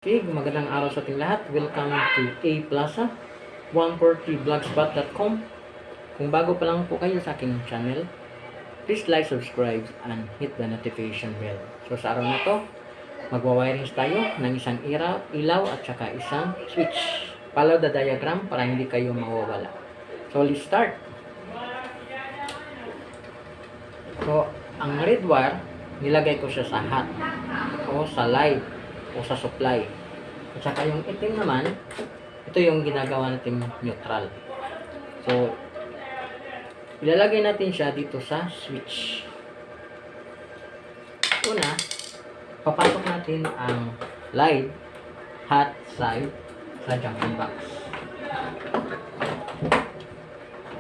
Okay, magandang araw sa ating lahat. Welcome to A Plaza, 143blogspot.com. Kung bago pa lang po kayo sa aking channel, please like, subscribe, and hit the notification bell. So sa araw na to, magwa-wirings tayo ng isang ilaw at saka isang switch. Follow the diagram para hindi kayo mawawala. So let's start. So, ang red wire, nilagay ko siya sa hot o sa live o sa supply. At saka yung itim naman, ito yung ginagawa natin neutral. So, ilalagay natin siya dito sa switch. Una, papasok natin ang live hot side sa junction box.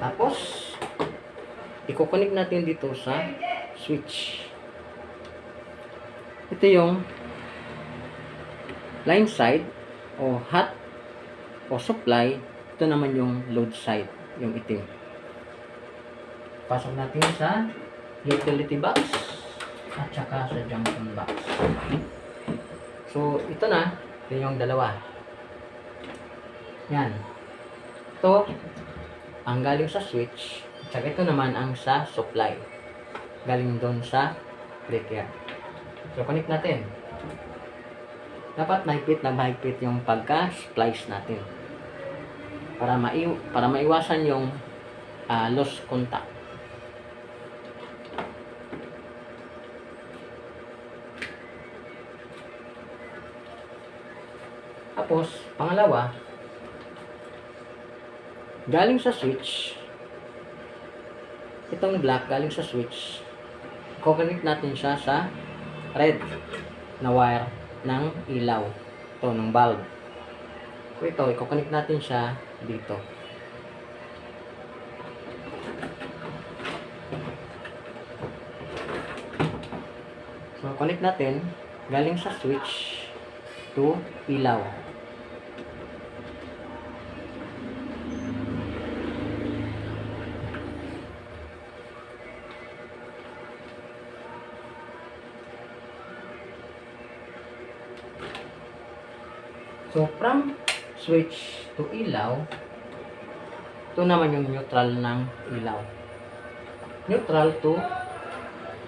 Tapos, i-connect natin dito sa switch. Ito yung line side o hot o supply. Ito naman yung load side, yung itim. Pasok natin sa utility box at saka sa junction box. So ito na, ito yung dalawa. Yan. Ito ang galing sa switch at saka ito naman ang sa supply, galing doon sa breaker. So connect natin. Dapat mahigpit na mahigpit yung pagka-splice natin para maiwasan yung lost contact. Tapos, pangalawa, galing sa switch, itong black galing sa switch, i-connect natin siya sa red na wire ng ilaw. Ito, ng bulb. So ito, i-connect natin siya dito. So, connect natin galing sa switch to ilaw. So, from switch to ilaw, ito naman yung neutral ng ilaw. Neutral to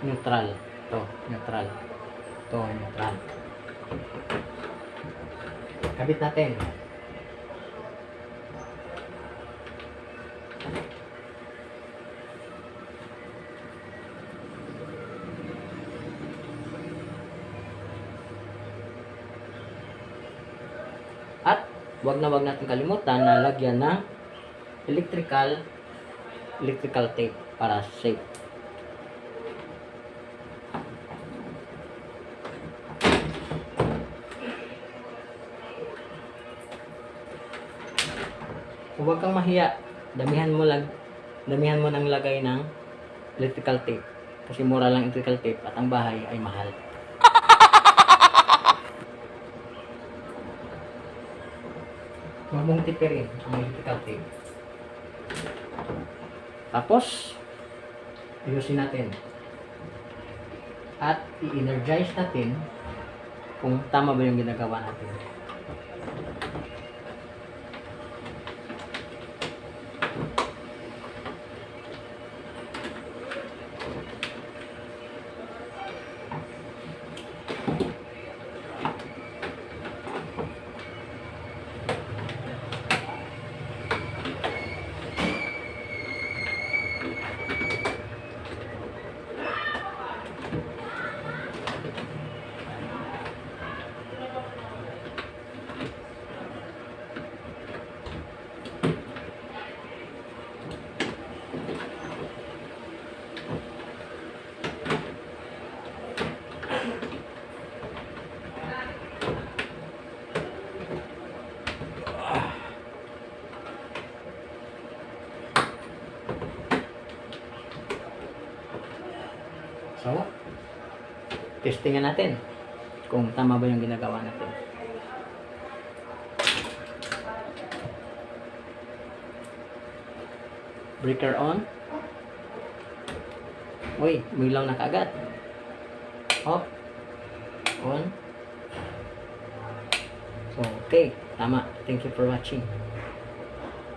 neutral. Ito, neutral. Ito, neutral. Kabit natin. At wag natin kalimutan na lagyan ng electrical tape para safe. So, wag kang mahiya. Damihan mo ng lagay ng electrical tape kasi mura lang electrical tape at ang bahay ay mahal. Huwag mong tipirin ang electrical tape. Tapos, ayusin natin. At i-energize natin kung tama ba yung ginagawa natin. So, testingan natin kung tama ba yung ginagawa natin. Breaker on. Uy, umilaw na kaagad. Off. On. So, okay. Tama. Thank you for watching.